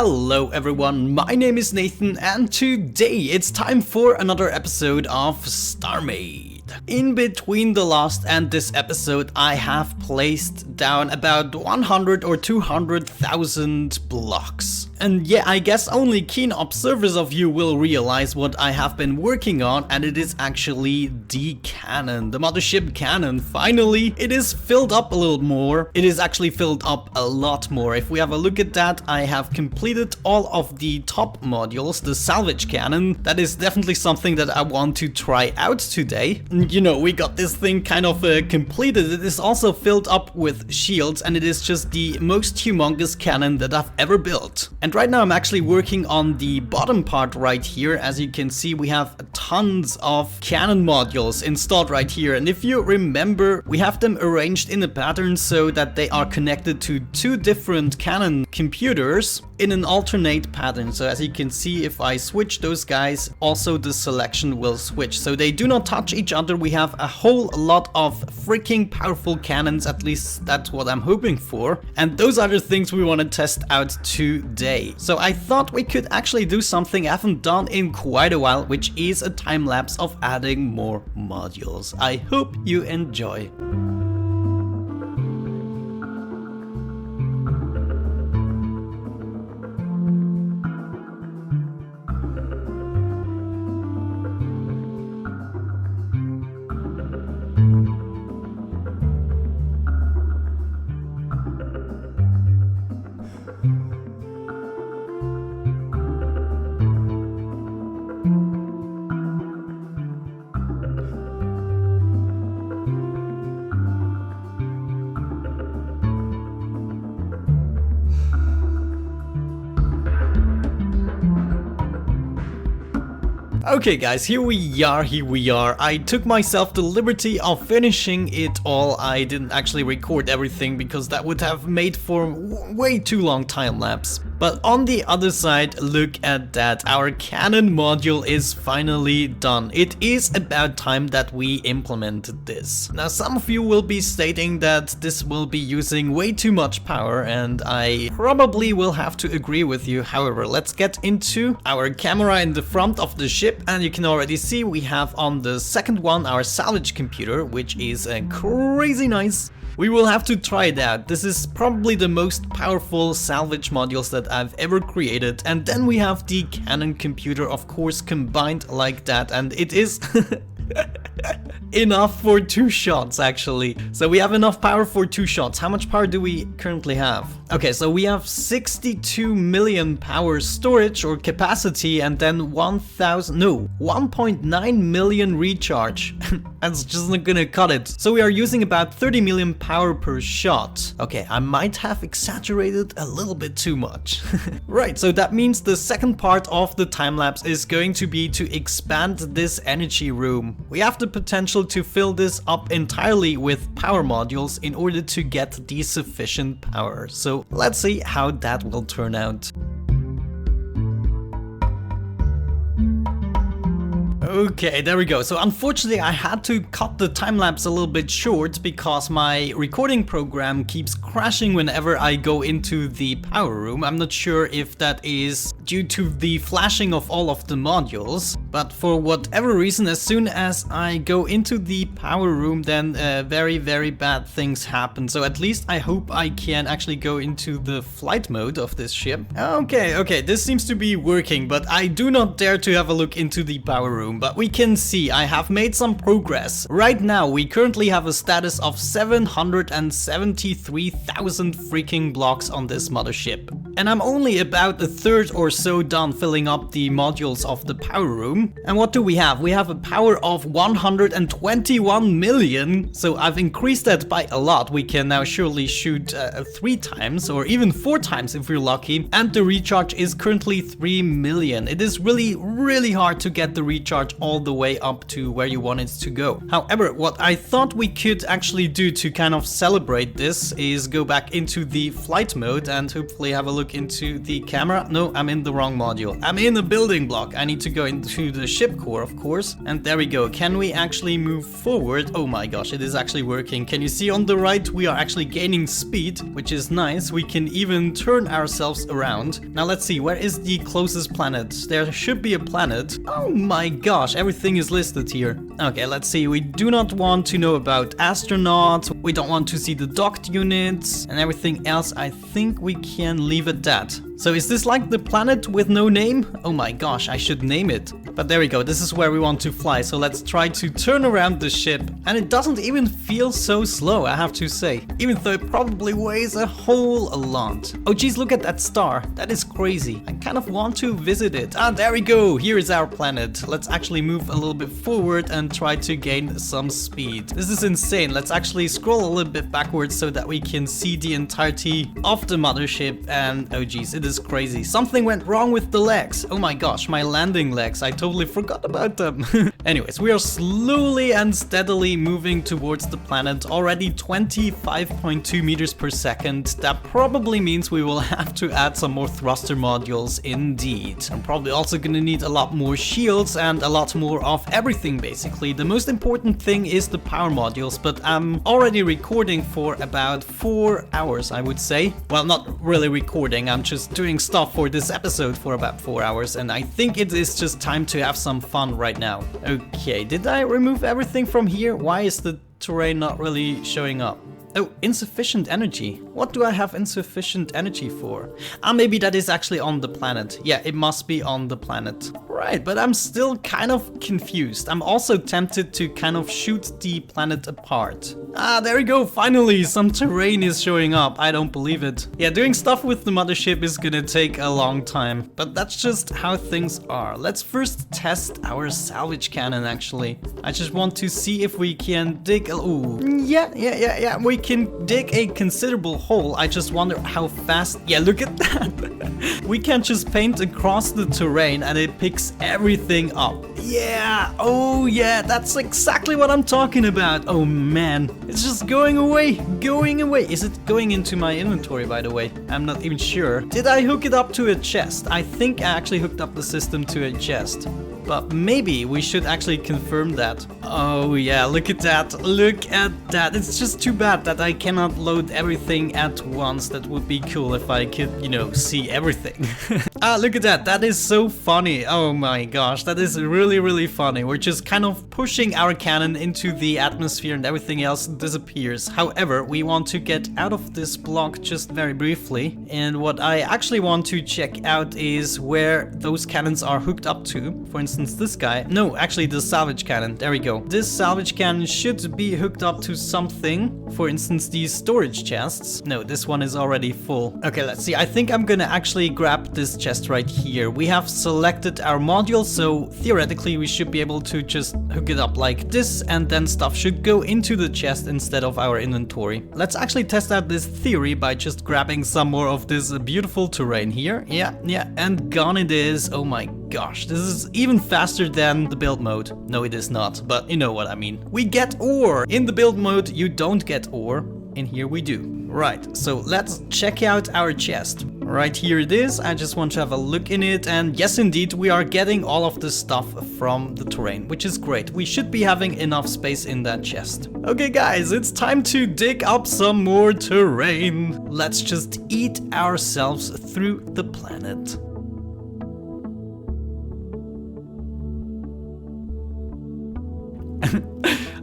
Hello everyone, my name is Nathan and today it's time for another episode of Starmade. In between the last and this episode I have placed down about 100 or 200,000 blocks. And yeah, I guess only keen observers of you will realize what I have been working on, and it is actually the cannon, the mothership cannon. Finally, it is filled up a little more. It is actually filled up a lot more. If we have a look at that, I have completed all of the top modules, the salvage cannon. That is definitely something that I want to try out today. You know, we got this thing kind of completed. It is also filled up with shields, and it is just the most humongous cannon that I've ever built. And right now I'm actually working on the bottom part right here. As you can see, we have tons of cannon modules installed right here. And if you remember, we have them arranged in a pattern so that they are connected to two different cannon computers in an alternate pattern. So as you can see, if I switch those guys, also the selection will switch. So they do not touch each other. We have a whole lot of freaking powerful cannons, at least that's what I'm hoping for. And those are the things we want to test out today. So I thought we could actually do something I haven't done in quite a while, which is a time lapse of adding more modules. I hope you enjoy. Okay guys, here we are. I took myself the liberty of finishing it all. I didn't actually record everything because that would have made for way too long time lapse. But on the other side, look at that. Our cannon module is finally done. It is about time that we implemented this. Now some of you will be stating that this will be using way too much power, and I probably will have to agree with you. However, let's get into our camera in the front of the ship, and you can already see we have on the second one our salvage computer, which is crazy nice. We will have to try it out. This is probably the most powerful salvage modules that I've ever created. And then we have the cannon computer, of course, combined like that, and it is enough for 2 shots actually. So we have enough power for 2 shots. How much power do we currently have? Okay, so we have 62 million power storage or capacity, and then 1.9 million recharge. That's just not gonna cut it. So we are using about 30 million power per shot. Okay, I might have exaggerated a little bit too much. Right, so that means the second part of the time lapse is going to be to expand this energy room. We have the potential to fill this up entirely with power modules in order to get the sufficient power. So let's see how that will turn out. Okay, there we go. So unfortunately I had to cut the time lapse a little bit short because my recording program keeps crashing whenever I go into the power room. I'm not sure if that is due to the flashing of all of the modules, but for whatever reason, as soon as I go into the power room, then very bad things happen. So at least I hope I can actually go into the flight mode of this ship. Okay, this seems to be working, but I do not dare to have a look into the power room. But we can see I have made some progress. Right now we currently have a status of 773,000 freaking blocks on this mothership. And I'm only about a third or so done filling up the modules of the power room. And what do we have? We have a power of 121 million. So I've increased that by a lot. We can now surely shoot 3 times or even 4 times if we're lucky. And the recharge is currently 3 million. It is really hard to get the recharge all the way up to where you want it to go. However, what I thought we could actually do to kind of celebrate this is go back into the flight mode and hopefully have a look into the camera. No, I'm in the wrong module. I'm in a building block. I need to go into to the ship core, of course. And there we go. Can we actually move forward? Oh my gosh, it is actually working. Can you see on the right, we are actually gaining speed, which is nice. We can even turn ourselves around. Now let's see, where is the closest planet? There should be a planet. Oh my gosh, everything is listed here. Okay, let's see. We do not want to know about astronauts. We don't want to see the docked units and everything else. I think we can leave it that. So is this like the planet with no name? Oh my gosh, I should name it. But there we go, this is where we want to fly. So let's try to turn around the ship. And it doesn't even feel so slow, I have to say. Even though it probably weighs a whole lot. Oh geez, look at that star. That is crazy. I kind of want to visit it. Ah, there we go. Here is our planet. Let's actually move a little bit forward and try to gain some speed. This is insane. Let's actually scroll a little bit backwards so that we can see the entirety of the mothership. And oh geez, it is crazy. Something went wrong with the legs. Oh my gosh, my landing legs. I totally forgot about them. Anyways, we are slowly and steadily moving towards the planet. Already 25.2 meters per second. That probably means we will have to add some more thruster modules indeed. I'm probably also gonna need a lot more shields and a lot more of everything basically. The most important thing is the power modules, but I'm already recording for about 4 hours, I would say. Well, not really recording, I'm just doing stuff for this episode for about 4 hours, and I think it is just time to have some fun right now. Okay, did I remove everything from here? Why is the terrain not really showing up? Oh, insufficient energy. What do I have insufficient energy for? Ah, maybe that is actually on the planet. Yeah, it must be on the planet. Right, but I'm still kind of confused. I'm also tempted to kind of shoot the planet apart. Ah, there we go. Finally, some terrain is showing up. I don't believe it. Yeah, doing stuff with the mothership is gonna take a long time, but that's just how things are. Let's first test our salvage cannon, actually. I just want to see if we can dig. Ooh, yeah. We can dig a considerable hole. I just wonder how fast. Yeah, look at that. We can just paint across the terrain and it picks everything up. Yeah, oh yeah, that's exactly what I'm talking about. Oh man, it's just going away. Is it going into my inventory, by the way? I'm not even sure. Did I hook it up to a chest? I think I actually hooked up the system to a chest. But maybe we should actually confirm that. Oh yeah, look at that. It's just too bad that I cannot load everything at once. That would be cool if I could, you know, see everything. Ah, look at that. That is so funny. Oh my gosh, that is really funny. We're just kind of pushing our cannon into the atmosphere and everything else disappears. However, we want to get out of this block just very briefly. And what I actually want to check out is where those cannons are hooked up to. For instance, this guy. No, actually the salvage cannon. There we go. This salvage cannon should be hooked up to something. For instance, these storage chests. No, this one is already full. Okay, let's see. I think I'm gonna actually grab this chest right here. We have selected our module, so theoretically we should be able to just hook it up like this, and then stuff should go into the chest instead of our inventory. Let's actually test out this theory by just grabbing some more of this beautiful terrain here. Yeah, and gone it is. Oh my gosh, this is even faster than the build mode. No, it is not, but you know what I mean. We get ore. In the build mode, you don't get ore. In here we do. Right, so let's check out our chest. Right here it is. I just want to have a look in it, and yes indeed, we are getting all of the stuff from the terrain, which is great. We should be having enough space in that chest. Okay guys, it's time to dig up some more terrain. Let's just eat ourselves through the planet.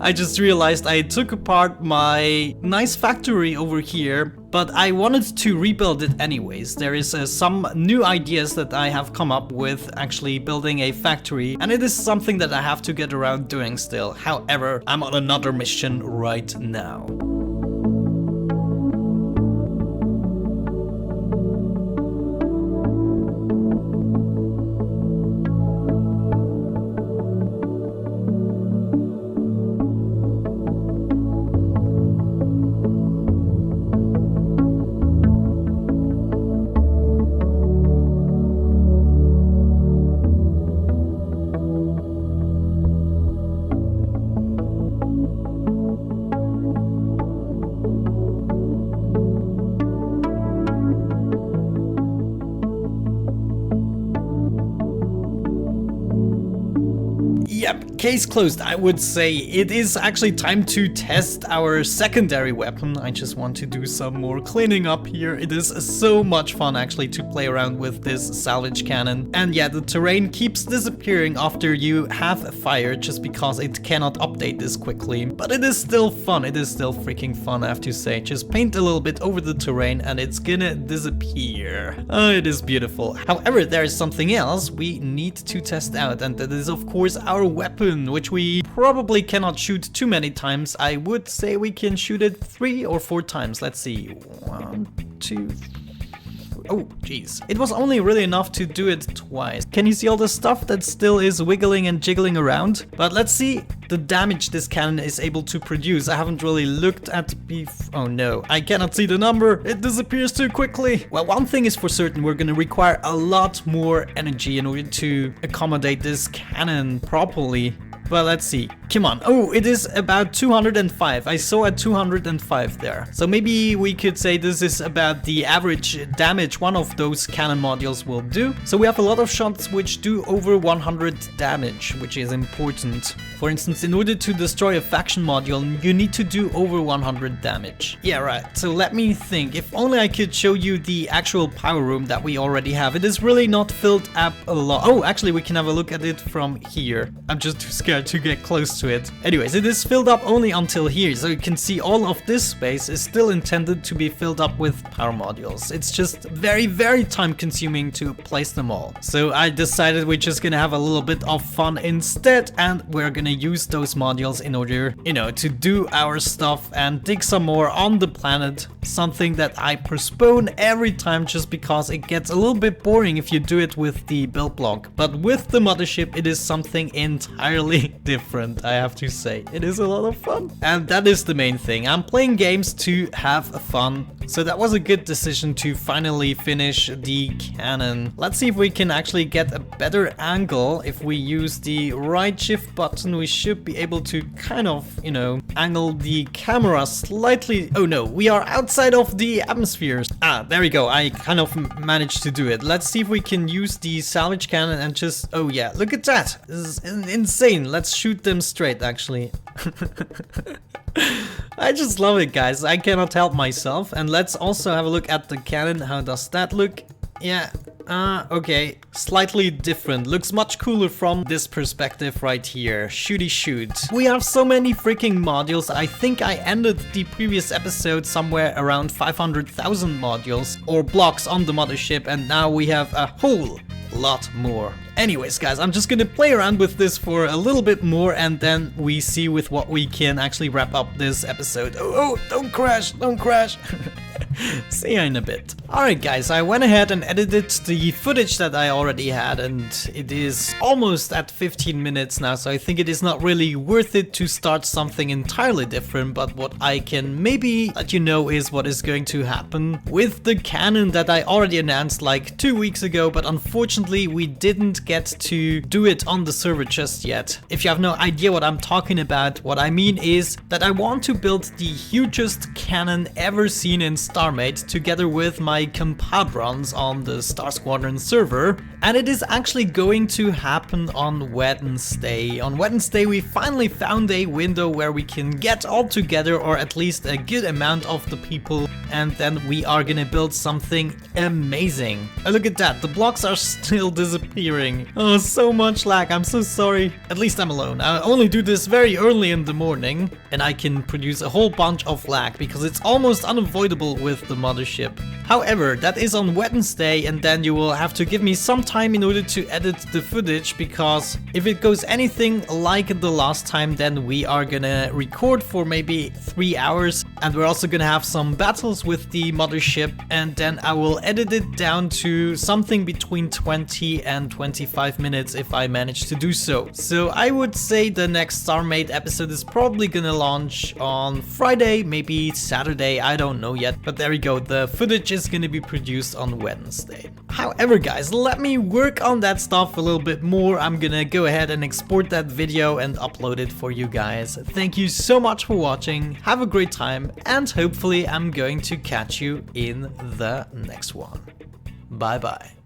I just realized I took apart my nice factory over here, but I wanted to rebuild it anyways. There is some new ideas that I have come up with actually building a factory, and it is something that I have to get around doing still. However, I'm on another mission right now. Yep, case closed, I would say. It is actually time to test our secondary weapon. I just want to do some more cleaning up here. It is so much fun actually to play around with this salvage cannon. And yeah, the terrain keeps disappearing after you have a fire just because it cannot update this quickly. But it is still fun. It is still freaking fun, I have to say. Just paint a little bit over the terrain and it's gonna disappear. Oh, it is beautiful. However, there is something else we need to test out, and that is of course our weapon, which we probably cannot shoot too many times. I would say we can shoot it 3 or 4 times. Let's see. 1, 2, 3. Oh, jeez. It was only really enough to do it twice. Can you see all the stuff that still is wiggling and jiggling around? But let's see the damage this cannon is able to produce. I haven't really looked at oh no, I cannot see the number. It disappears too quickly. Well, one thing is for certain, we're gonna require a lot more energy in order to accommodate this cannon properly. Well, let's see. Come on. Oh, it is about 205. I saw at 205 there. So maybe we could say this is about the average damage one of those cannon modules will do. So we have a lot of shots which do over 100 damage, which is important. For instance, in order to destroy a faction module, you need to do over 100 damage. Yeah, right. So let me think. If only I could show you the actual power room that we already have. It is really not filled up a lot. Oh, actually, we can have a look at it from here. I'm just too scared to get close to it. Anyways, it is filled up only until here, so you can see all of this space is still intended to be filled up with power modules. It's just very, very time consuming to place them all. So I decided we're just gonna have a little bit of fun instead, and we're gonna use those modules in order, you know, to do our stuff and dig some more on the planet. Something that I postpone every time just because it gets a little bit boring if you do it with the build block. But with the mothership, it is something entirely different, I have to say. It is a lot of fun. And that is the main thing. I'm playing games to have fun. So that was a good decision to finally finish the cannon. Let's see if we can actually get a better angle. If we use the right shift button, we should be able to kind of, you know, angle the camera slightly. Oh no, we are outside of the atmosphere. Ah, there we go. I kind of managed to do it. Let's see if we can use the salvage cannon and just, oh yeah, look at that. This is insane. Let's shoot them straight, actually. I just love it, guys. I cannot help myself. And let's also have a look at the cannon. How does that look? Yeah. Okay. Slightly different. Looks much cooler from this perspective right here. Shooty shoot. We have so many freaking modules. I think I ended the previous episode somewhere around 500,000 modules or blocks on the mothership, and now we have a whole lot more. Anyways, guys, I'm just gonna play around with this for a little bit more, and then we see with what we can actually wrap up this episode. Oh, don't crash, don't crash. See you in a bit. Alright guys, I went ahead and edited the footage that I already had, and it is almost at 15 minutes now, so I think it is not really worth it to start something entirely different. But what I can maybe let you know is what is going to happen with the cannon that I already announced like 2 weeks ago, but unfortunately we didn't get to do it on the server just yet. If you have no idea what I'm talking about, what I mean is that I want to build the hugest cannon ever seen in Starmade together with my compadrons on the StarSquadron server, and it is actually going to happen on Wednesday. On Wednesday we finally found a window where we can get all together, or at least a good amount of the people, and then we are gonna build something amazing. Oh, look at that, the blocks are still disappearing. Oh, so much lag, I'm so sorry. At least I'm alone. I only do this very early in the morning, and I can produce a whole bunch of lag because it's almost unavoidable with the mothership. However, that is on Wednesday, and then you will have to give me some time in order to edit the footage, because if it goes anything like the last time, then we are gonna record for maybe 3 hours, and we're also gonna have some battles with the mothership, and then I will edit it down to something between 20 and 25 minutes if I manage to do so. So I would say the next Starmade episode is probably gonna launch on Friday, maybe Saturday, I don't know yet, but there we go, the footage is gonna be produced on Wednesday. However guys, let me work on that stuff a little bit more. I'm gonna go ahead and export that video and upload it for you guys. Thank you so much for watching, have a great time, and hopefully I'm going to catch you in the next one. Bye bye.